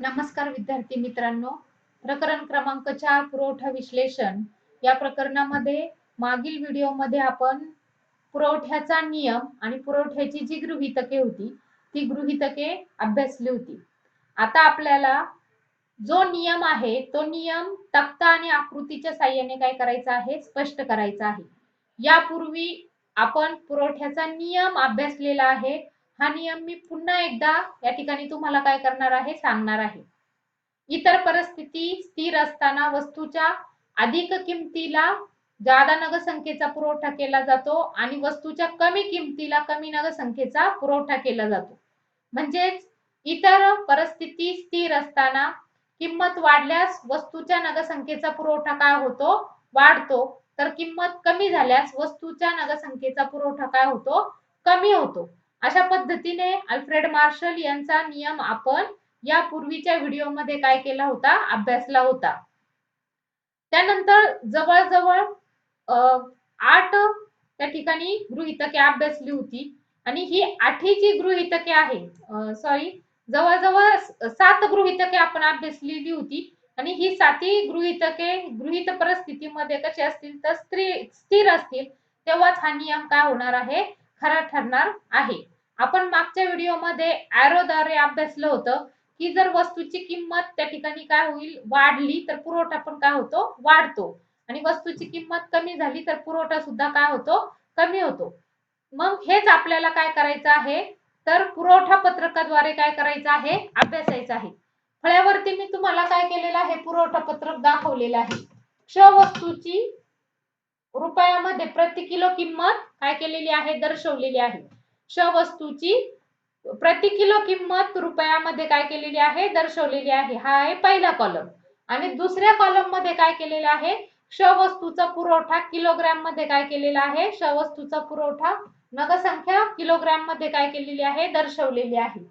नमस्कार विद्यार्थी मित्रांनो. प्रकरण क्रमांक 4 पुरवठा विश्लेषण या प्रकरणामध्ये मागील व्हिडिओमध्ये आपण पुरवठ्याचा नियम आणि पुरवठ्याची जी गृहीतके होती ती गृहीतके अभ्यासली होती. आता आपल्याला जो नियम आहे तो नियम तक्ता आणि आकृतीच्या साहाय्याने काय करायचा आहे, स्पष्ट करायचा आहे. यापूर्वी आपण पुरवठ्याचा नियम अभ्यासलेला आहे. हा नियम मी पुन्हा एकदा या ठिकाणी तुम्हाला काय करणार आहे, सांगणार आहे. इतर परिस्थिती स्थिर असताना वस्तूच्या अधिक किमतीला जादा नगसंख्येचा पुरवठा केला जातो आणि वस्तूच्या कमी किमतीला कमी नगसंख्येचा पुरवठा केला जातो. म्हणजेच इतर परिस्थिती स्थिर असताना किंमत वाढल्यास वस्तूच्या नगसंख्येचा पुरवठा काय होतो, वाढतो. तर किंमत कमी झाल्यास वस्तूच्या नगसंख्येचा पुरवठा काय होतो, कमी होतो. अशा पद्धतीने अल्फ्रेड मार्शल यांचा नियम आपण या पूर्वीच्या व्हिडिओमध्ये काय केला होता, अभ्यासला होता. त्यानंतर जवळजवळ 8 त्या ठिकाणी गृहीतके अभ्यासली होती आणि ही 8ही जी गृहीतके आहे, जवळजवळ 7 गृहीतके आपण अभ्यासलेली होती आणि ही 7ही गृहीतके गृहीत परिस्थितीमध्ये कशी असतील तर स्थिर असतील, तेव्हाच हा नियम काय होणार आहे, खरा ठरणार आहे. आपण मागच्या व्हिडिओमध्ये ॲरोद्वारे अभ्यासलं होतं की जर वस्तूची किंमत त्या ठिकाणी काय होईल, वाढली तर पुरवठा पण काय होतो, वाढतो आणि वस्तूची किंमत कमी झाली तर पुरवठा सुद्धा काय होतो, कमी होतो. मग हेच आपल्याला काय करायचं आहे, तर पुरवठा पत्रकाद्वारे काय करायचं आहे, अभ्यासायचं आहे. फळ्यावरती मी तुम्हाला काय केलेलं आहे, पुरवठा पत्रक दाखवलेलं आहे. क्ष वस्तूची रुपयामध्ये प्रति किलो किंमत काय केलेली आहे, दर्शवलेली आहे. क्ष वस्तूची प्रति किलो किंमत रुपयामध्ये काय केलेली आहे, दर्शवलेली आहे. हा आहे पहिला कॉलम. आणि दुसऱ्या कॉलम मध्ये काय केलेलं आहे, क्ष वस्तूचा पुरवठा किलोग्रॅम मध्ये काय केलेला आहे, क्ष वस्तूचा पुरवठा नगसंख्या किलोग्रॅम मध्ये काय केलेली आहे, दर्शवलेली आहे.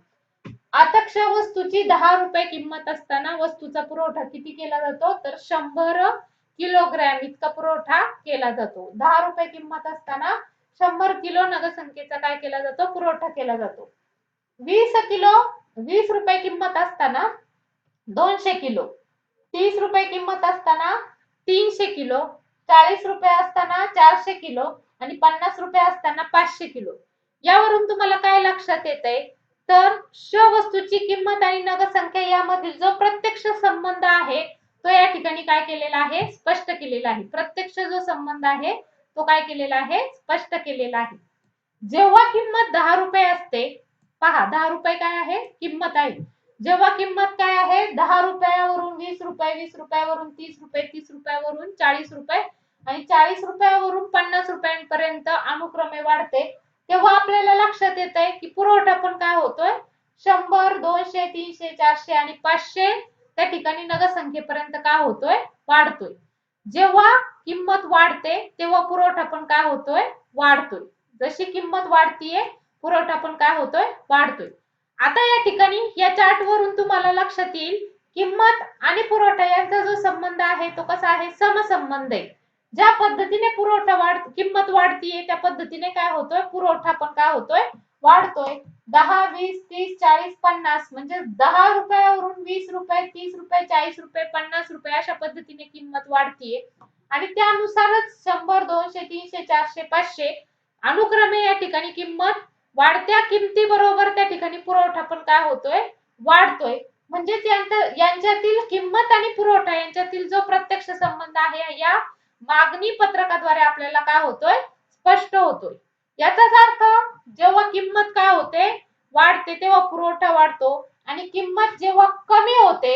आता क्ष वस्तूची 10 रुपये किंमत असताना वस्तूचा पुरवठा किती केला जातो, तर 100 किलोग्रॅम इतका पुरवठा केला जातो. 10 रुपये किंमत असताना 100 किलो नगसंख्येचा काय केला जातो, पुरवठा केला जातो. 20 रुपये किंमत असताना 200 किलो, 30 रुपये किंमत असताना 300 किलो, 40 रुपये असताना 400 किलो आणि 50 रुपये असताना 500 किलो. यावरून तुम्हाला काय लक्षात येतंय, तर क्ष वस्तूची किंमत आणि नगसंख्या यामधील जो प्रत्यक्ष संबंध आहे तो या ठिकाणी काय केलेला आहे, स्पष्ट केलेला आहे. प्रत्यक्ष जो संबंध आहे तो काय केलेला आहे, स्पष्ट केलेला आहे. जेव्हा किंमत 10 रुपये असते, पहा 10 रुपये काय आहे, किंमत आहे. जेव्हा किंमत काय आहे, 10 रुपयावरून 20 रुपये, 20 रुपयावरून 30 रुपये, 30 रुपयावरून 40 रुपये आणि 40 रुपयावरून 50 रुपयांपर्यंत अनुक्रमे वाढते, तेव्हा आपल्याला लक्षात येतंय की पुरवठा पण काय होतोय, 100, 200, 300, 400 आणि 500 त्या ठिकाणी नगसंख्येपर्यंत काय होतोय, वाढतोय. जेव्हा किंमत वाढते तेव्हा पुरवठा पण काय होतोय, वाढतोय. जशी किंमत वाढतीये पुरवठा पण काय होतोय, वाढतोय. आता या ठिकाणी या चार्ट वरून तुम्हाला लक्षात येईल किंमत आणि पुरवठा यांचा जो संबंध आहे तो कसा आहे, समसंबंध आहे. ज्या पद्धतीने किंमत वाढतीये त्या पद्धतीने काय होतोय, पुरवठा पण काय होतोय, वाढतोय. 10, 20, 30, 40, 50 म्हणजे 10 रुपयावरून 20 रुपये, 30 रुपये, 40 रुपये, 50 रुपये अशा पद्धतीने किंमत वाढतीये आणि त्यानुसारच 100, 200, 300, 400, 500 अनुक्रमे या ठिकाणी किंमत वाढत्या किमती बरोबर त्या ठिकाणी पुरवठा पण काय होतोय, वाढतोय. म्हणजेच यांच्यातील किंमत आणि पुरवठा यांच्यातील जो प्रत्यक्ष संबंध आहे या मागणी पत्रकाद्वारे आपल्याला काय होतोय, स्पष्ट होतोय. याचाच अर्थ जेव्हा किंमत काय होते, वाढते, तेव्हा पुरवठा वाढतो आणि किंमत जेव्हा कमी होते,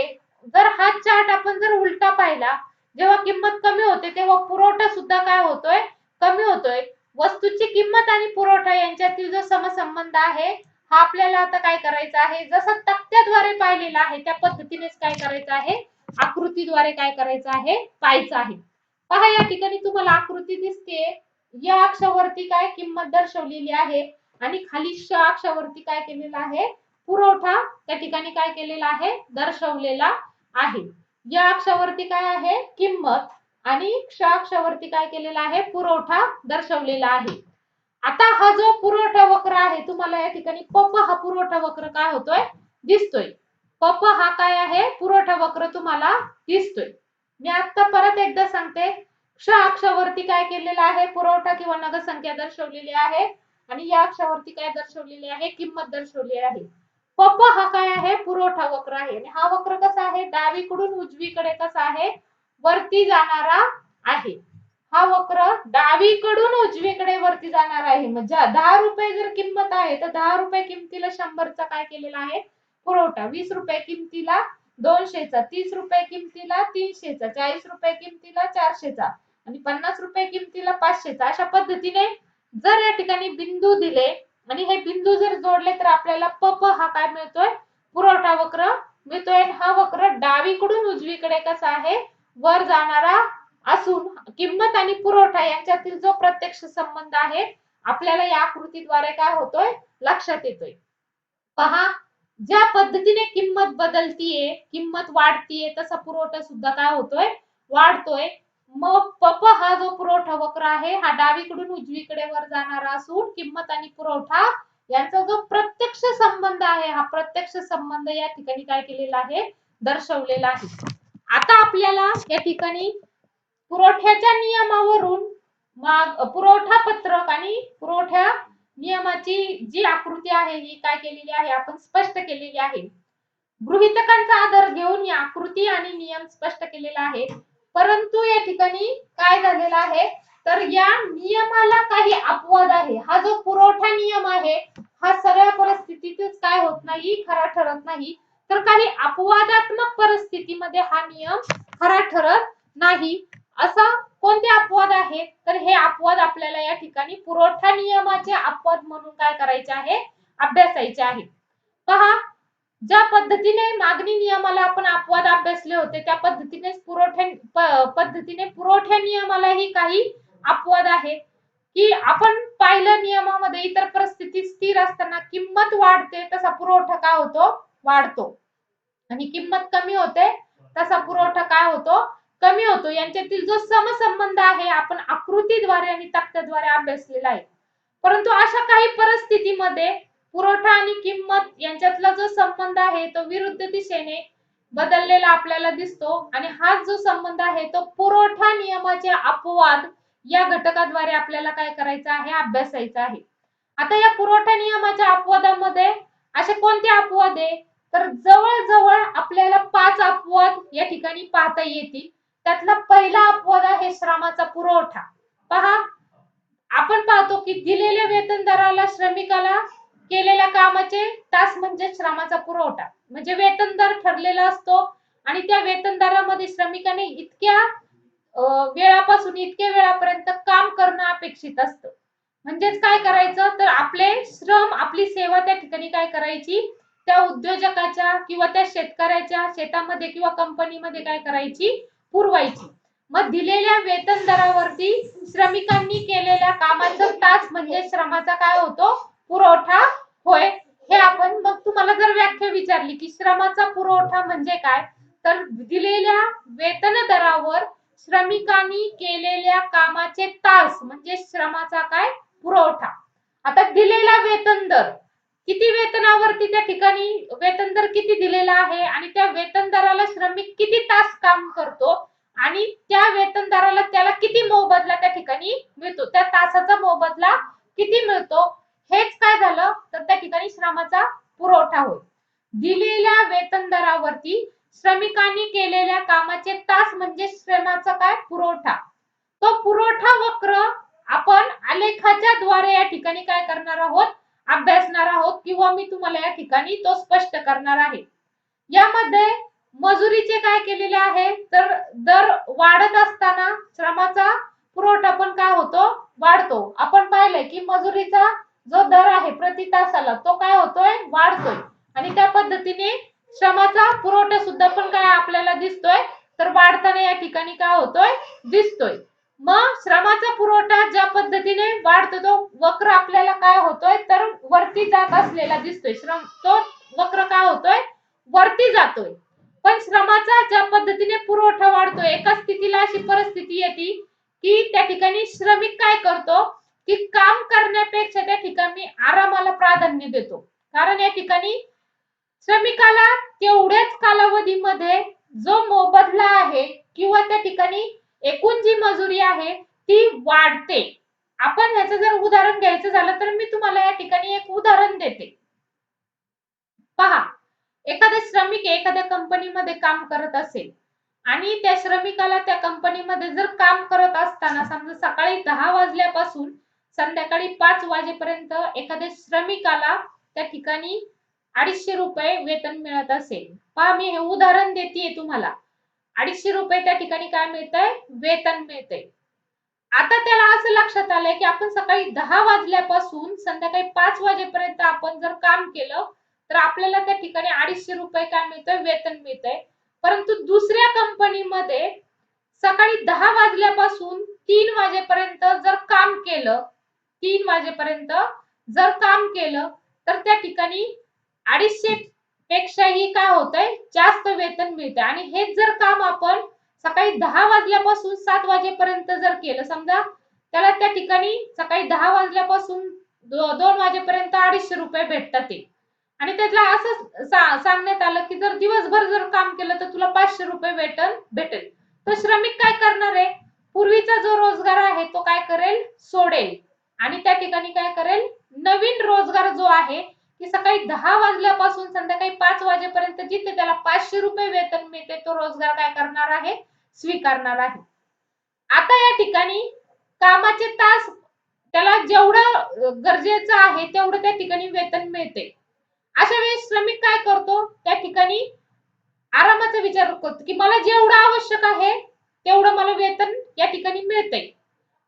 जर हा चार्ट आपण जर उलटा पाहिला, जेव्हा किंमत कमी होते तेव्हा पुरवठा सुद्धा काय होतोय, कमी होतोय. वस्तूची किंमत आणि पुरवठा यांच्यातील जो समसंबंध आहे हा आपल्याला आता काय करायचा आहे, जसं तक्त्याद्वारे पाहिलेला आहे त्या पद्धतीनेच काय करायचं आहे, आकृतीद्वारे काय करायचं आहे, पाहायचं आहे. पहा या ठिकाणी तुम्हाला आकृती दिसते. या अक्षावरती काय किंमत दर्शवलेली आहे आणि खाली श अक्षावरती काय केलेलं आहे, पुरवठा त्या ठिकाणी काय केलेला आहे, दर्शवलेला आहे. या अक्षावरती काय आहे, किंमत आणि क्ष अक्षावरती काय केलेला आहे, पुरवठा दर्शवलेला आहे. आता हा जो पुरवठा वक्र आहे तुम्हाला या ठिकाणी हा पुरवठा वक्र काय होतोय, दिसतोय. पप हा काय आहे, पुरवठा वक्र तुम्हाला दिसतोय. मी आता परत एकदा सांगते, क्ष अक्षावरती काय केलेलं आहे, पुरवठा किंवा नगद संख्या दर्शवलेली आहे आणि या अक्षावरती काय दर्शवलेली आहे, किंमत दर्शवलेली आहे. पप हा काय आहे, पुरवठा वक्र आहे आणि हा वक्र कसा आहे, डावीकडून उजवीकडे कसा आहे, वरती जाणारा आहे. हा वक्र डावीकडून उजवीकडे वरती जाणार आहे. म्हणजे 10 रुपये जर किंमत आहे तर 10 रुपये किमतीला 100चा काय केलेला आहे, पुरवठा. 20 रुपये किमतीला 200चा, 30 रुपये किमतीला 300चा, 40 रुपये किमतीला 400चा आणि 50 रुपये किमतीला 500चा. अशा पद्धतीने जर या ठिकाणी बिंदू दिले आणि हे बिंदू जर जोडले तर आपल्याला पप हा काय मिळतोय, पुरवठा वक्र मिळतोय. हा वक्र डावीकडून उजवीकडे कसा आहे, वर जाणारा असून किंमत आणि पुरवठा यांच्यातील जो प्रत्यक्ष संबंध आहे आपल्याला या आकृतीद्वारे काय होतोय, लक्षात येतोय. पहा, ज्या पद्धतीने किंमत बदलतीये, किंमत वाढतीये, तसा पुरवठा सुद्धा काय होतोय, वाढतोय. मग पप हा जो पुरवठा वक्र आहे हा डावीकडून उजवीकडे वर जाणारा असून किंमत आणि पुरवठा यांचा जो प्रत्यक्ष संबंध आहे, हा प्रत्यक्ष संबंध या ठिकाणी काय केलेला आहे, दर्शवलेला आहे. आता आपल्याला या ठिकाणी पुरवठ्याच्या नियमावरून पुरवठा पत्रक आणि पुरवठा नियमाची जी आकृती आहे ही काय केलेली आहे, आपण स्पष्ट केलेली आहे. गृहीतकांचा आधार घेऊन या आकृती आणि नियम स्पष्ट केलेला आहे. परंतु या ठिकाणी काय झालेलं आहे, तर या नियमाला काही अपवाद आहे. हा जो पुरवठा नियम आहे हा सगळ्या परिस्थितीतच काय होत नाही, खरा ठरत नाही. तर काही अपवादात्मक परिस्थितीमध्ये हा नियम खरा ठरत नाही. असा कोणते अपवाद आहेत, तर हे अपवाद आपल्याला या ठिकाणी पुरवठा नियमाचे अपवाद म्हणून काय करायचे आहे, अभ्यासायचे आहे. पहा, ज्या पद्धतीने मागणी नियमाला आपण अपवाद अभ्यासले होते त्या पद्धतीने पुरवठा नियमालाही काही अपवाद आहेत. की आपण पाहिलं नियमामध्ये इतर परिस्थिती स्थिर असताना किंमत वाढते तसा पुरवठा काय होतो, वाढतो आणि किंमत कमी होते तसा पुरवठा काय होतो, कमी होतो. यांच्यातील जो समसंबंध आहे आपण आकृतीद्वारे आणि तक्त्याद्वारे अभ्यासलेला आहे. परंतु अशा काही परिस्थितीमध्ये पुरवठा आणि किंमत यांच्यातला जो संबंध आहे तो विरुद्ध दिशेने बदललेला आपल्याला दिसतो आणि हा जो संबंध आहे तो पुरवठा नियमाचे अपवाद या घटकाद्वारे आपल्याला काय करायचं आहे, अभ्यासायचं आहे. आता या पुरवठा नियमाच्या अपवादामध्ये असे कोणते अपवाद आहे, तर जवळजवळ आपल्याला 5 अपवाद या ठिकाणी पाहता येतील. त्यातला पहिला अपवाद आहे श्रमाचा पुरवठा. पहा, आपण पाहतो की दिलेल्या वेतन दराला श्रमिकाला केलेल्या कामाचे तास म्हणजे श्रमाचा पुरवठा. म्हणजे वेतन दर ठरलेला असतो आणि त्या वेतन दरामध्ये श्रमिकाने इतक्या वेळापासून इतक्या वेळापर्यंत काम करणं अपेक्षित असतं. म्हणजेच काय करायचं, तर आपले श्रम, आपली सेवा त्या ठिकाणी काय करायची, त्या उद्योजकाच्या किंवा त्या शेतकऱ्याच्या शेतामध्ये किंवा कंपनीमध्ये काय करायची, पुरवायची. मग दिलेल्या वेतन दरावरती श्रमिकांनी केलेल्या कामाचा तास म्हणजे श्रमाचा काय होतो, पुरवठा होय. हे आपण मग तुम्हाला जर व्याख्या विचारली की श्रमाचा पुरवठा म्हणजे काय, तर दिलेल्या वेतन दरावर श्रमिकांनी केलेल्या कामाचे तास म्हणजे श्रमाचा काय, पुरवठा. आता दिलेला वेतन दर, किती वेतनावरती त्या ठिकाणी वेतन दर किती दिलेला आहे आणि त्या वेतन दराला श्रमिक किती तास काम करतो आणि त्या वेतन दराला त्याला किती मोबदला त्या ठिकाणी मिळतो, त्या तासाचा मोबदला किती मिळतो, हेच काय झालं, तर त्या ठिकाणी श्रमाचा पुरवठा होय. दिलेल्या वेतन दरावरती श्रमिकांनी केलेल्या कामाचे तास म्हणजे श्रमाचा काय, पुरवठा. तो पुरवठा वक्र आपण आलेखाच्या द्वारे या ठिकाणी काय करणार आहोत, अभ्यासणार आहोत किंवा मी तुम्हाला या ठिकाणी तो स्पष्ट करणार आहे. यामध्ये मजुरीचे काय केलेले आहे, तर दर वाढत असताना श्रमाचा पुरवठा पण काय होतो, वाढतो. आपण पाहिलंय की मजुरीचा जो दर आहे प्रति तासाला तो काय होतोय, वाढतोय आणि त्या पद्धतीने श्रमाचा पुरवठा सुद्धा पण काय आपल्याला दिसतोय, तर वाढताना या ठिकाणी काय होतोय, दिसतोय. मग श्रमाचा पुरवठा ज्या पद्धतीने वाढतो तो वक्र आपल्याला काय होतोय, तर वरती जात असलेला दिसतोय. श्रम तो वक्र काय होतोय, वरती जातोय. पण श्रमाचा ज्या पद्धतीने पुरवठा वाढतोय, एका स्थितीला अशी परिस्थिती येते की त्या ठिकाणी श्रमिक काय करतो, की काम करण्यापेक्षा त्या ठिकाणी आरामाला प्राधान्य देतो. कारण या ठिकाणी श्रमिकाला तेवढ्याच कालावधीमध्ये जो मोबदला आहे किंवा त्या ठिकाणी एकूण जी मजुरी आहे ती वाढते. आपण ह्याचं जर उदाहरण घ्यायचं झालं तर मी तुम्हाला या ठिकाणी एक उदाहरण देते. पहा, एखादा श्रमिक एखाद्या कंपनीमध्ये काम करत असेल आणि त्या श्रमिकाला त्या कंपनीमध्ये जर काम करत असताना समजा सकाळी 10 वाजल्यापासून संध्याकाळी 5 वाजेपर्यंत एखाद्या श्रमिकाला त्या ठिकाणी 250 रुपये वेतन मिळत असेल. पहा, मी हे उदाहरण देतेय तुम्हाला. 250 रुपये त्या ठिकाणी काय मिळतंय? वेतन मिळतंय. आता त्याला असं लक्षात आलंय की आपण सकाळी 10 वाजल्यापासून संध्याकाळी 5 वाजेपर्यंत आपण जर काम केलं तर आपल्याला त्या ठिकाणी 250 रुपये काय मिळतंय? वेतन मिळतंय. परंतु दुसऱ्या कंपनीमध्ये सकाळी 10 वाजल्यापासून 3 वाजेपर्यंत जर काम केलं, 3 वाजेपर्यंत जर काम केलं तर त्या ठिकाणी 250 पेक्षाही काय होतंय? जास्त वेतन मिळतंय. आणि हेच जर काम आपण सकाळी 10 वाजल्यापासून 7 वाजेपर्यंत जर केलं, समजा त्याला त्या ठिकाणी सकाळी 10 वाजल्यापासून 2 वाजेपर्यंत 250 रुपये भेटतात ते. आणि त्याला असं सांगण्यात आलं की जर दिवसभर जर काम केलं तर तुला 500 रुपये वेतन भेटेल. तर श्रमिक काय करणार आहे? पूर्वीचा जो रोजगार आहे तो काय करेल? सोडेल. आणि त्या ठिकाणी काय करेल? नवीन रोजगार जो आहे की सकाळी 10 वाजल्यापासून संध्याकाळी 5 वाजेपर्यंत जिथे त्याला 500 रुपये वेतन मिळते तो रोजगार काय करणार आहे? स्वीकारणार आहे. आता या ठिकाणी कामाचे तास त्याला जेवढं गरजेचं आहे तेवढं त्या ठिकाणी वेतन मिळते. अशा वेळेस श्रमिक काय करतो? त्या ठिकाणी आरामाचा विचार करतो की मला जेवढं आवश्यक आहे तेवढं मला वेतन या ठिकाणी मिळतंय.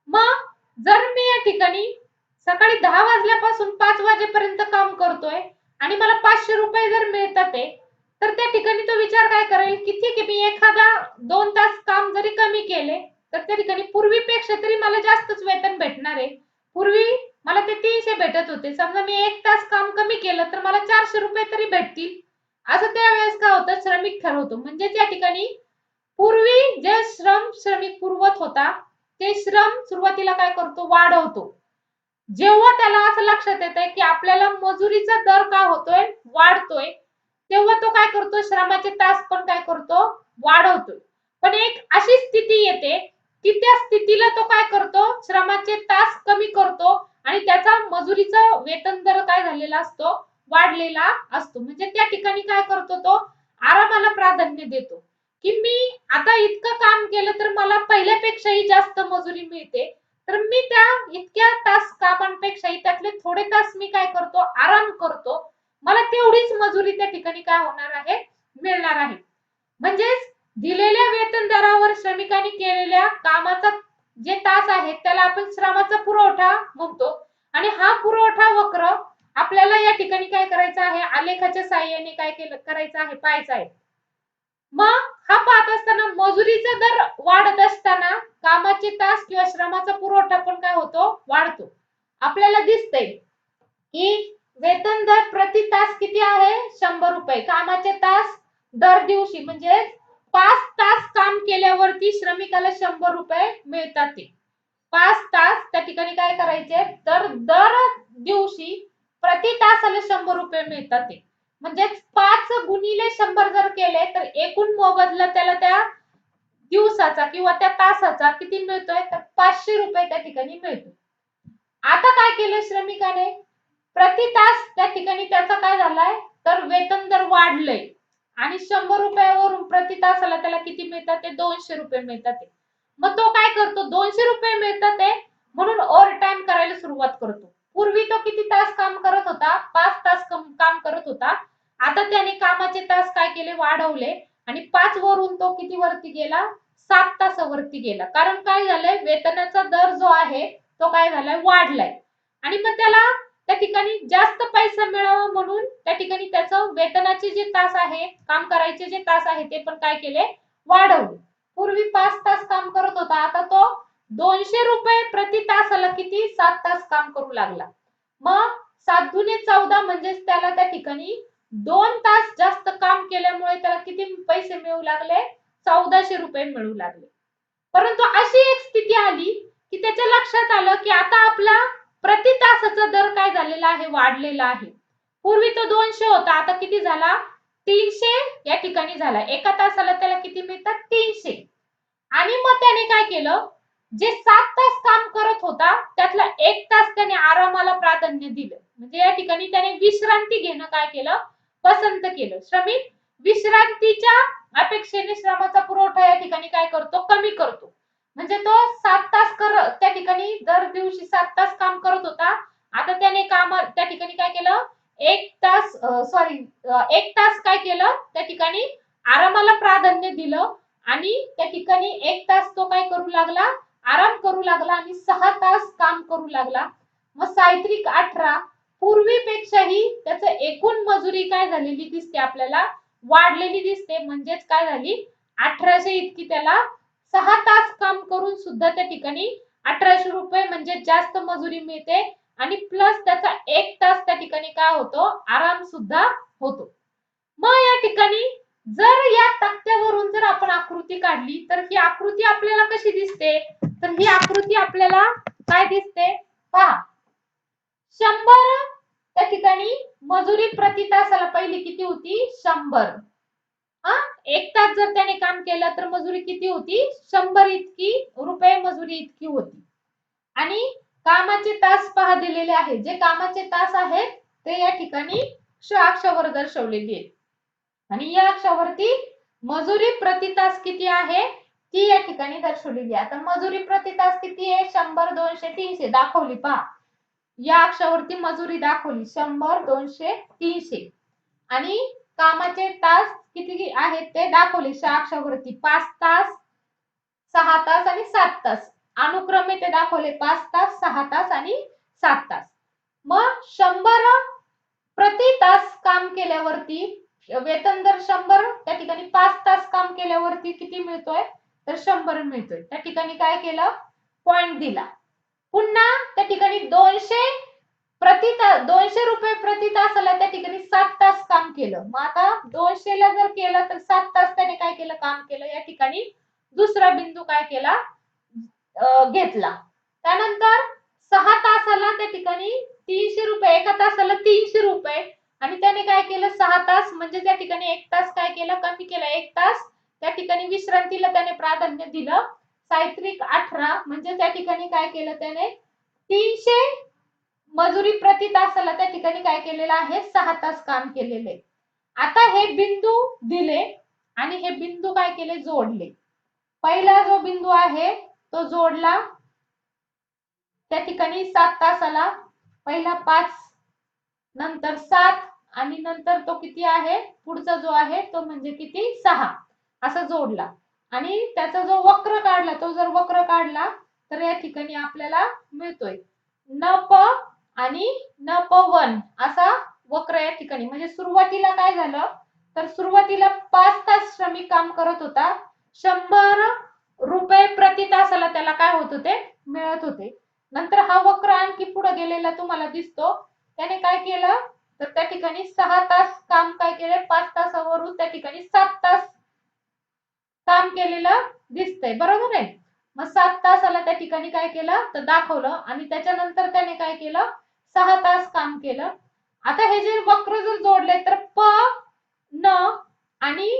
मग जर मी या ठिकाणी सकाळी 10 वाजल्यापासून 5 वाजेपर्यंत काम करतोय आणि मला 500 रुपये जर मिळतात आहे, तर त्या ठिकाणी तो विचार काय करेल की ठीक आहे, मी एखादा 2 तास काम जरी कमी केले तर त्या ठिकाणी पूर्वीपेक्षा तरी मला जास्तच वेतन भेटणार आहे. पूर्वी मला ते 300 भेटत होते, समजा मी 1 तास काम कमी केलं तर मला 400 रुपये तरी भेटतील. असं त्यावेळेस काय होतं? श्रमिक ठरवतो. म्हणजे त्या ठिकाणी पूर्वी जे श्रमिक पुरवत होता ते श्रम सुरुवातीला काय करतो? वाढवतो. जेव्हा त्याला असं लक्षात येतंय की आपल्याला मजुरीचा दर काय होतोय? वाढतोय, तेव्हा तो काय करतो? श्रमाचे तास पण काय करतो? वाढवतोय. पण एक अशी स्थिती येते की त्या स्थितीला तो काय करतो? श्रमाचे तास कमी करतो आणि त्याचा मजुरीचा वेतन दर काय झालेला असतो? वाढलेला असतो. म्हणजे त्या ठिकाणी काय करतो तो? आरामाला प्राधान्य देतो की मी आता इतकं काम केलं तर मला पहिल्यापेक्षाही जास्त मजुरी मिळते, तर मी त्या इतक्या तास कामांपेक्षाही त्यातले थोडे तास मी काय करतो? आराम करतो. मला तेवढीच मजुरी त्या ठिकाणी काय होणार आहे? मिळणार आहे. म्हणजेच दिलेल्या वेतन दरावर श्रमिकांनी केलेल्या कामाचा जे तास आहेत त्याला आपण श्रमाचा पुरवठा म्हणतो. आणि हा पुरवठा वक्र आपल्याला या ठिकाणी काय करायचा आहे? आलेखाच्या साहाय्याने काय करायचं आहे? पाहायचं आहे. मग हा पाहत असताना मजुरीचा दर वाढत असताना कामाचे तास किंवा श्रमाचा पुरवठा पण काय होतो? वाढतो. आपल्याला दिसतंय की वेतन दर प्रति तास किती आहे? 100 रुपये. कामाचे तास दर दिवशी म्हणजे 5 तास काम केल्यावरती श्रमिकाला 100 रुपये मिळतात. ते 5 तास त्या ठिकाणी काय करायचे? तर दर दिवशी प्रति तासाला 100 रुपये मिळतात. ते म्हणजे 5 गुणिले 100 जर केले तर एकूण मोबदला त्याला त्या दिवसाचा किंवा त्या तासाचा किती मिळतोय? तर 500 रुपये त्या ठिकाणी मिळतो. आता काय केलं श्रमिकाने? प्रति तास त्या ठिकाणी त्याचा काय झालाय? तर वेतन दर वाढलंय आणि 100 रुपयावरून प्रति तासाला त्याला किती मिळतात? ते 200 रुपये मिळतात. मग तो काय करतो? 200 रुपये मिळतात आहे म्हणून ओव्हर टाइम करायला सुरुवात करतो. पूर्वी तो किती तास काम करत होता? 5 तास काम करत होता. आता त्याने कामाचे तास काय केले? वाढवले आणि 5 वरून तो किती वरती गेला? 7 तासावरती गेला. कारण काय झालंय? वेतनाचा दर जो आहे तो काय झालाय? वाढलाय. आणि मग त्याला त्या ठिकाणी जास्त पैसा मिळावा म्हणून त्या ठिकाणी त्याचं वेतनाचे जे तास आहे, काम करायचे जे तास आहे ते पण काय केले? वाढवले. पूर्वी 5 तास काम करत होता, आता तो 200 रुपये प्रति तासाला किती? 7 तास काम करू लागला. मग 7 दुने 14 म्हणजेच त्याला त्या ठिकाणी 2 तास जास्त काम केल्यामुळे त्याला किती पैसे मिळू लागले? 1400 रुपये मिळू लागले. परंतु अशी एक स्थिती आली की त्याच्या लक्षात आलं की आता आपला प्रति तासाचा दर काय झालेला आहे? वाढलेला आहे. पूर्वी तो 200 होता, आता किती झाला 300 या ठिकाणी झाला. एका तासाला त्याला किती मिळतात 300. आणि मग त्याने काय केलं, जे 7 तास काम करत होता त्यातला 1 तास त्याने आरामाला प्राधान्य दिलं. म्हणजे या ठिकाणी त्याने विश्रांती घेणं काय केलं पसंत केलं. श्रमिक विश्रांतीच्या अपेक्षेने श्रमाचा पुरवठा या ठिकाणी काय करतो कमी करतो. म्हणजे तो 7 तास त्या ठिकाणी दर दिवशी 7 तास काम करत होता, आता त्याने काम त्या ठिकाणी काय केलं 1 तास 1 तास काय केलं त्या ठिकाणी आरामाला प्राधान्य दिलं आणि त्या ठिकाणी 1 तास तो काय करू लागला आराम करू लागला आणि 6 तास काम करू लागला. मग साहित्रिक 18 पूर्वीपेक्षाही त्याचं एकूण मजुरी काय झालेली दिसते आपल्याला वाढलेली दिसते. म्हणजेच काय झाली 1800 इतकी त्याला 6 तास काम करून सुद्धा त्या ठिकाणी 1800 रुपये म्हणजे जास्त मजुरी मिळते आणि प्लस त्याचा 1 तास त्या ठिकाणी काय होतो आराम सुद्धा होतो. मग या ठिकाणी जर या तक्त्यावरून जर आपण आकृती काढली तर ही आकृती आपल्याला कशी दिसते, तर ही आकृती आपल्याला काय दिसते पहा. 100 त्या ठिकाणी मजुरी प्रति तासाला पहिली किती होती 100. 1 तास जर त्याने काम केलं तर मजुरी किती होती 100 इतकी रुपये मजुरी इतकी होती. आणि कामाचे तास पहा दिलेले आहे. जे कामाचे तास आहेत ते या ठिकाणी अक्षावर दर्शवलेली आहेत आणि या अक्षावरती मजुरी प्रति तास किती आहे ती या ठिकाणी दर्शवलेली आहे. आता मजुरी प्रति तास किती आहे 100 200 300 दाखवली पहा. या अक्षावरती मजुरी दाखवली 100 200 300 आणि कामाचे तास किती आहेत ते दाखवले अक्षावरती 5 तास 6 तास आणि 7 तास अनुक्रमे ते दाखवले 5 तास 6 तास आणि 7 तास. मग 100 प्रति तास काम केल्यावरती वेतन दर 100 त्या ठिकाणी 5 तास काम केल्यावरती किती मिळतोय तर 100 मिळतोय. त्या ठिकाणी काय केलं पॉइंट दिला. पुन्हा त्या ठिकाणी 200 रुपये प्रति तासाला त्या ठिकाणी 7 तास काम केलं. मग आता 200 ला जर केलं तर 7 तास त्याने काय केलं काम केलं. या ठिकाणी दुसरा बिंदू काय केला घेतला. त्यानंतर 6 तासाला त्या ठिकाणी 300 रुपये एका तासाला 300 रुपये आणि त्याने काय केलं 6 तास म्हणजे त्या ठिकाणी 1 तास काय केलं कमी केला. 1 तास त्या ठिकाणी विश्रांतीला त्याने प्राधान्य दिलं. साहित्रिक 18 म्हणजे त्या ठिकाणी काय केलं त्याने 300 मजुरी प्रति तासाला त्या ठिकाणी काय केलेलं आहे 6 तास काम केलेले. आता हे बिंदू दिले आणि हे बिंदू काय केले जोडले. पहिला जो बिंदू आहे तो जोडला त्या ठिकाणी 7 तासाला पहिला 5 नंतर 7 आणि नंतर तो किती आहे पुढचा जो आहे तो म्हणजे किती 6 असा जोडला आणि त्याचा जो वक्र काढला तो जर वक्र काढला तर या ठिकाणी आपल्याला मिळतोय नप आणि नप1 असा वक्र या ठिकाणी. म्हणजे सुरुवातीला काय झालं तर सुरुवातीला 5 तास श्रमिक काम करत होता 100 रुपये प्रति तासाला त्याला काय होत होते मिळत होते. नंतर हा वक्र आणखी पुढे गेलेला तुम्हाला दिसतो. त्याने काय केलं तर त्या ठिकाणी 6 तास काम काय केले 5 तासावरून त्या ठिकाणी 7 तास काम केलेलं दिसतंय बरोबर आहे. मग 7 तासाला त्या ठिकाणी काय केलं तर दाखवलं आणि त्याच्यानंतर त्याने काय केलं 6 तास काम केलं. आता हे जे वक्र जर जोडले तर प न आणि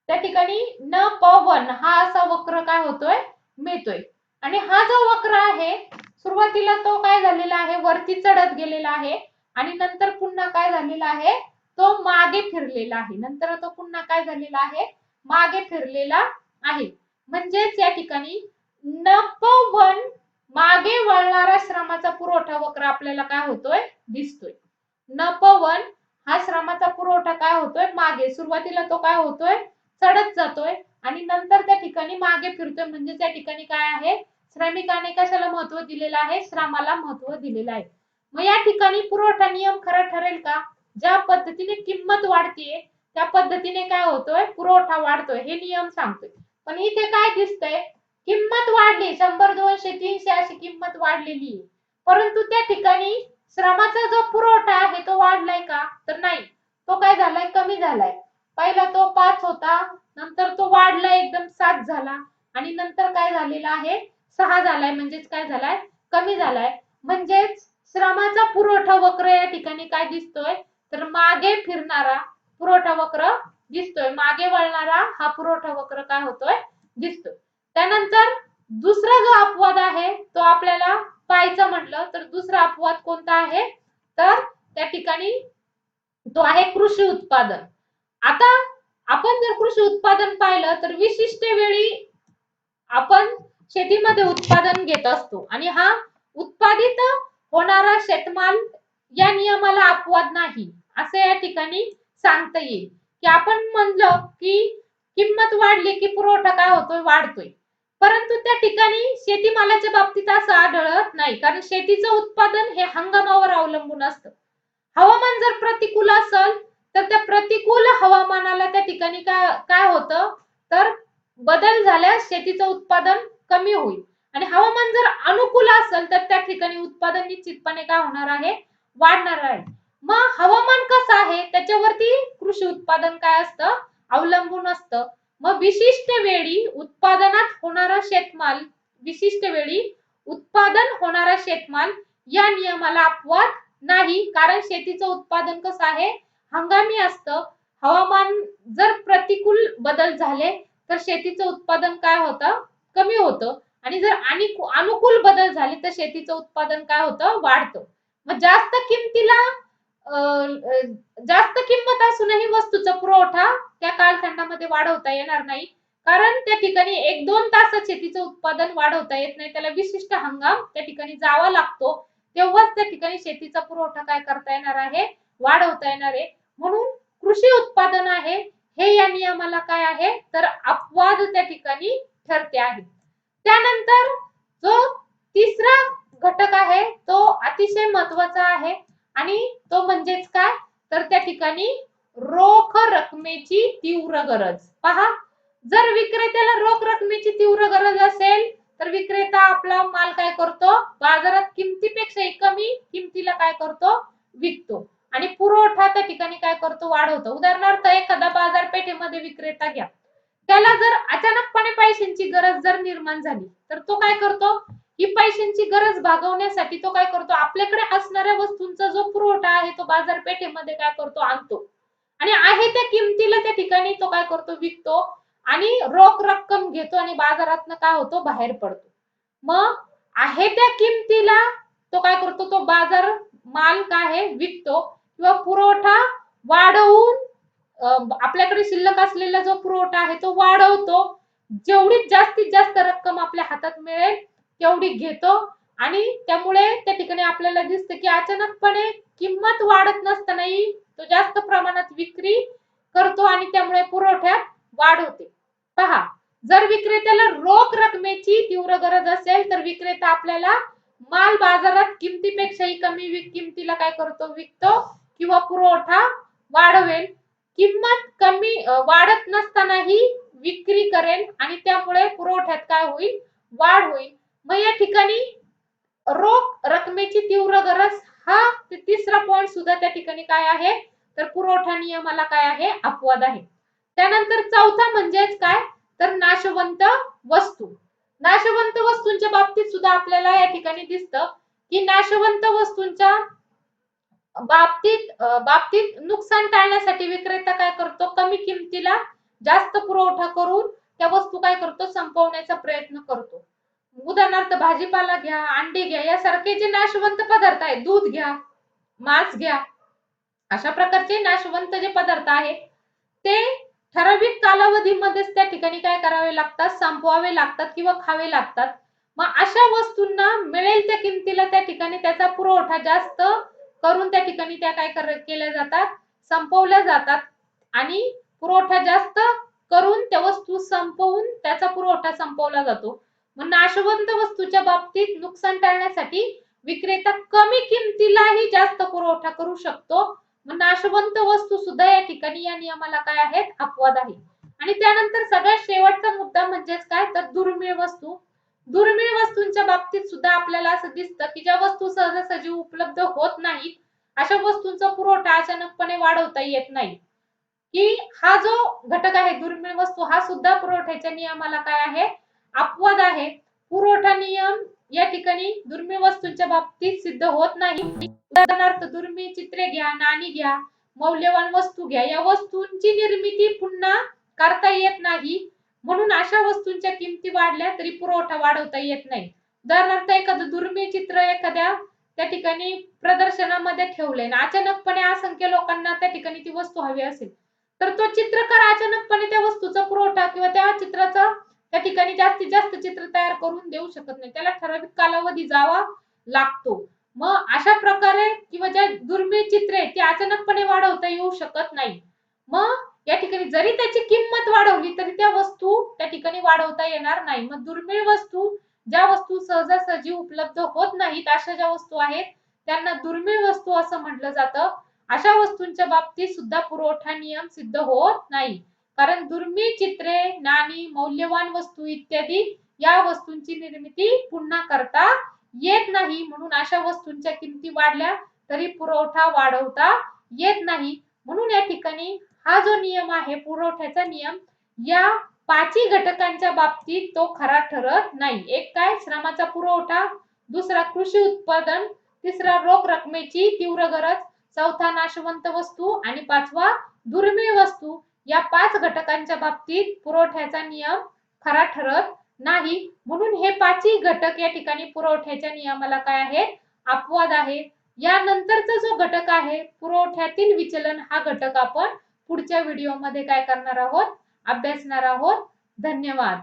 त्या ठिकाणी न प1 हा असा वक्र काय होतोय मिळतोय. आणि हा जो वक्र आहे सुरुवातीला तो काय झालेला आहे वरती चढत गेलेला आहे आणि नंतर पुन्हा काय झालेला आहे तो मागे फिरलेला आहे. नंतर तो पुन्हा काय झालेला आहे मागे फिरलेला आहे. म्हणजेच या ठिकाणी नप1 मागे वळणारा श्रमाचा पुरवठा वक्र आपल्याला काय होतोय दिसतोय. नप1 हा श्रमाचा पुरवठा काय होतोय मागे सुरुवातीला तो काय होतोय चढत जातोय आणि नंतर त्या ठिकाणी मागे फिरतोय. म्हणजे त्या ठिकाणी काय आहे श्रमिकाने कशाला महत्व दिलेलं आहे श्रमाला महत्व दिलेलं आहे. मग या ठिकाणी पुरवठा नियम खरा ठरेल का. ज्या पद्धतीने किंमत वाढतीये त्या पद्धतीने काय होतोय पुरवठा वाढतोय हे नियम सांगतोय. पण इथे काय दिसतंय किंमत वाढली 100 200 300 अशी किंमत वाढलेली आहे परंतु त्या ठिकाणी श्रमाचा जो पुरवठा आहे तो वाढलाय का तर नाही. तो काय झालाय कमी झालाय. पहिला तो 5 होता नंतर तो वाढला एकदम 7 झाला आणि नंतर काय झालेला आहे 6 झालाय. म्हणजेच काय झालाय कमी झालाय. म्हणजेच श्रमाचा पुरवठा वक्र या ठिकाणी काय दिसतोय तर मागे फिरणारा पुरवठा वक्र दिसतोय, मागे वळणारा हा पुरवठा वक्र काय होतोय, दिसतोय. त्यानंतर दुसरा जो अपवाद आहे तो आपल्याला पाहायचा म्हटलं तर दुसरा अपवाद कोणता आहे, तर त्या ठिकाणी तो आहे कृषी उत्पादन. आता आपण जर कृषी उत्पादन पाहिलं तर विशिष्ट वेळी आपण शेतीमध्ये उत्पादन घेत असतो आणि हा उत्पादित होणारा शेतमाल या नियमाला अपवाद नाही असे या ठिकाणी सांगता येईल. की आपण म्हणलं की किंमत वाढली की पुरवठा काय होतोय, वाढतोय. परंतु त्या ठिकाणी शेतीमालाच्या बाबतीत असं आढळत नाही, कारण शेतीचं उत्पादन हे हंगामावर अवलंबून असतं. हवामान जर प्रतिकूल असेल तर त्या प्रतिकूल हवामानाला त्या ठिकाणी काय होतं, तर बदल झाल्यास शेतीचं उत्पादन कमी होईल आणि हवामान जर अनुकूल असेल तर त्या ठिकाणी उत्पादन निश्चितपणे काय होणार आहे, वाढणार आहे. मग हवामान कसं आहे त्याच्यावरती कृषी उत्पादन काय असतं, अवलंबून असतं. मग विशिष्ट वेळी उत्पादनात होणारा शेतमाल, विशिष्ट वेळी उत्पादन होणारा शेतमाल या नियमाला अपवाद नाही, कारण शेतीचं उत्पादन कसं आहे, हंगामी असतं. हवामान जर प्रतिकूल बदल झाले तर शेतीचं उत्पादन काय होतं, कमी होतं आणि जर अनुकूल बदल झाले तर शेतीचं उत्पादन काय होतं, वाढतं. मग जास्त किंमत असूनही वस्तूचा पुरवठा त्या कालखंडामध्ये वाढवता येणार नाही, कारण त्या ठिकाणी 1-2 तासात शेतीचं उत्पादन वाढवता येत नाही. त्याला विशिष्ट हंगाम त्या ठिकाणी जावा लागतो, तेव्हाच त्या ठिकाणी शेतीचा पुरवठा काय करता येणार आहे, वाढवता येणार आहे. म्हणून कृषी उत्पादन आहे हे या नियमाला काय आहे, तर अपवाद त्या ठिकाणी ठरते आहे. त्यानंतर जो तिसरा घटक आहे तो अतिशय महत्वाचा आहे आणि तो म्हणजेच काय, तर त्या ठिकाणी रोख रकमेची तीव्र गरज. पहा, जर विक्रेत्याला रोख रकमेची तीव्र गरज असेल तर विक्रेता आपला माल काय करतो, बाजारात किमतीपेक्षा कमी किमतीला काय करतो, विकतो आणि पुरवठा त्या ठिकाणी काय करतो, वाढवतो. उदाहरणार्थ एखादा बाजारपेठेमध्ये विक्रेता घ्या, त्याला जर अचानकपणे पैशांची गरज जर निर्माण झाली तर तो काय करतो, ही पैशांची गरज भागवण्यासाठी तो काय करतो, आपल्याकडे असणाऱ्या वस्तूंचा जो पुरवठा आहे तो बाजारपेठेमध्ये काय करतो, आणतो आणि आहे त्या किमतीला त्या ठिकाणी तो काय करतो, विकतो आणि रोख रक्कम घेतो आणि बाजारातनं काय होतो, बाहेर पडतो. मग आहे त्या किमतीला तो काय करतो, तो बाजार माल काय आहे, विकतो किंवा पुरवठा वाढवून आपल्याकडे शिल्लक असलेला जो पुरवठा आहे तो वाढवतो. जेवढी जास्तीत जास्त रक्कम आपल्या हातात मिळेल तेवढी घेतो आणि त्यामुळे त्या ठिकाणी आपल्याला दिसतं की अचानकपणे किंमत वाढत नसतानाही तो जास्त प्रमाणात विक्री करतो आणि त्यामुळे पुरवठ्यात वाढ होते. पहा, जर विक्रेत्याला रोख रकमेची तीव्र गरज असेल तर विक्रेता आपल्याला माल बाजारात किमतीपेक्षाही कमी किमतीला काय करतो, विकतो किंवा पुरवठा वाढवेल. किंमत कमी वाढत नसतानाही विक्री करेल आणि त्यामुळे पुरवठ्यात काय होईल, वाढ होईल. मग या ठिकाणी रोख रकमेची तीव्र गरज हा तिसरा पॉइंट सुद्धा त्या ठिकाणी काय आहे, तर पुरवठा नियमाला काय आहे, अपवाद आहे. त्यानंतर चौथा म्हणजेच काय, तर नाशवंत वस्तू. नाशवंत वस्तूंच्या बाबतीत सुद्धा आपल्याला या ठिकाणी दिसतं की नाशवंत वस्तूंच्या बाबतीत नुकसान टाळण्यासाठी विक्रेता काय करतो, कमी किमतीला जास्त पुरवठा करून त्या वस्तू काय करतो, संपवण्याचा प्रयत्न करतो. उदाहरणार्थ भाजीपाला घ्या, अंडे घ्या, यासारखे जे नाशवंत पदार्थ आहेत, दूध घ्या, मांस घ्या, अशा प्रकारचे नाशवंत जे पदार्थ आहेत ते ठराविक कालावधीमध्येच त्या ठिकाणी काय करावे लागतात, संपवावे लागतात किंवा खावे लागतात. मग अशा वस्तूंना मिळेल त्या किमतीला त्या ठिकाणी त्याचा पुरवठा जास्त करून त्या ठिकाणी त्या काय केल्या जातात, संपवल्या जातात आणि पुरवठा जास्त करून त्या वस्तू संपवून त्याचा पुरवठा संपवला जातो. मग नाशवंत वस्तूच्या बाबतीत नुकसान टाळण्यासाठी विक्रेता कमी किमतीलाही जास्त पुरवठा करू शकतो. मग नाशवंत वस्तू सुद्धा या ठिकाणी या नियमाला काय आहेत, अपवाद आहे. आणि त्यानंतर सगळ्यात शेवटचा मुद्दा म्हणजेच काय, तर दुर्मिळ वस्तू. दुर्मिळ वस्तूंच्या बाबतीत सुद्धा आपल्याला असं दिसतं की ज्या वस्तू सहजासहजी उपलब्ध होत नाहीत अशा वस्तूंचा पुरवठा अचानकपणे वाढवता येत नाही, की हा जो घटक आहे दुर्मिळ वस्तू हा सुद्धा पुरवठ्याच्या नियमाला काय आहे, अपवाद आहे. पुरवठा नियम या ठिकाणी दुर्मिळ वस्तूंच्या बाबतीत सिद्ध होत नाही. उदाहरणार्थ दुर्मिळ चित्रे घ्या, नाणी घ्या, मौल्यवान वस्तू घ्या, या वस्तूंची निर्मिती पुन्हा करता येत नाही, म्हणून अशा वस्तूंच्या किमती वाढल्या तरी पुरवठा वाढवता येत नाही. उदाहरणार्थ एखादं दुर्मिळ चित्र एखाद्या त्या ठिकाणी प्रदर्शनामध्ये ठेवलंय आणि अचानकपणे असंख्य लोकांना त्या ठिकाणी ती वस्तू हवी असेल, तर तो चित्रकार अचानकपणे त्या वस्तूचा पुरवठा किंवा त्या चित्राचा त्या ठिकाणी जास्तीत जास्त चित्र तयार करून देऊ शकत नाही. त्याला ठराविक कालावधी जावा लागतो. मग अशा प्रकारे किंवा ज्या दुर्मिळ चित्र आहे ती अचानकपणे वाढवता येऊ शकत नाही. मग या ठिकाणी जरी त्याची किंमत वाढवली तरी त्या वस्तू त्या ठिकाणी वाढवता येणार नाही. मग दुर्मिळ वस्तू, ज्या वस्तू सहजासहजी उपलब्ध होत नाहीत, अशा ज्या वस्तू आहेत त्यांना दुर्मिळ वस्तू असं म्हटलं जातं. अशा वस्तूंच्या बाबतीत सुद्धा पुरवठा नियम सिद्ध होत नाही, कारण दुर्मिळ चित्रे, नाणी, मौल्यवान वस्तू इत्यादी या वस्तूंची निर्मिती पुन्हा करता येत नाही, म्हणून अशा वस्तूंच्या किमती वाढल्या तरी पुरवठा वाढवता येत नाही. म्हणून या ठिकाणी हा जो नियम आहे पुरवठ्याचा नियम, या पाचही घटकांच्या बाबतीत तो खरा ठरत नाही. एक काय, श्रमाचा पुरवठा, दुसरा कृषी उत्पादन, तिसरा रोख रकमेची तीव्र गरज, चौथा नाशवंत वस्तू आणि पाचवा दुर्मिळ वस्तू. या 5 घटकांच्या बाबतीत पुरवठ्याचा नियम खरा ठरत नाही, म्हणून हे पाचही घटक या ठिकाणी पुरवठ्याच्या नियमाला काय आहेत, अपवाद आहे. यानंतरचा जो घटक आहे पुरवठ्यातील विचलन, हा घटक आपण पुढच्या व्हिडिओमध्ये काय करणार आहोत, अभ्यासणार आहोत. धन्यवाद.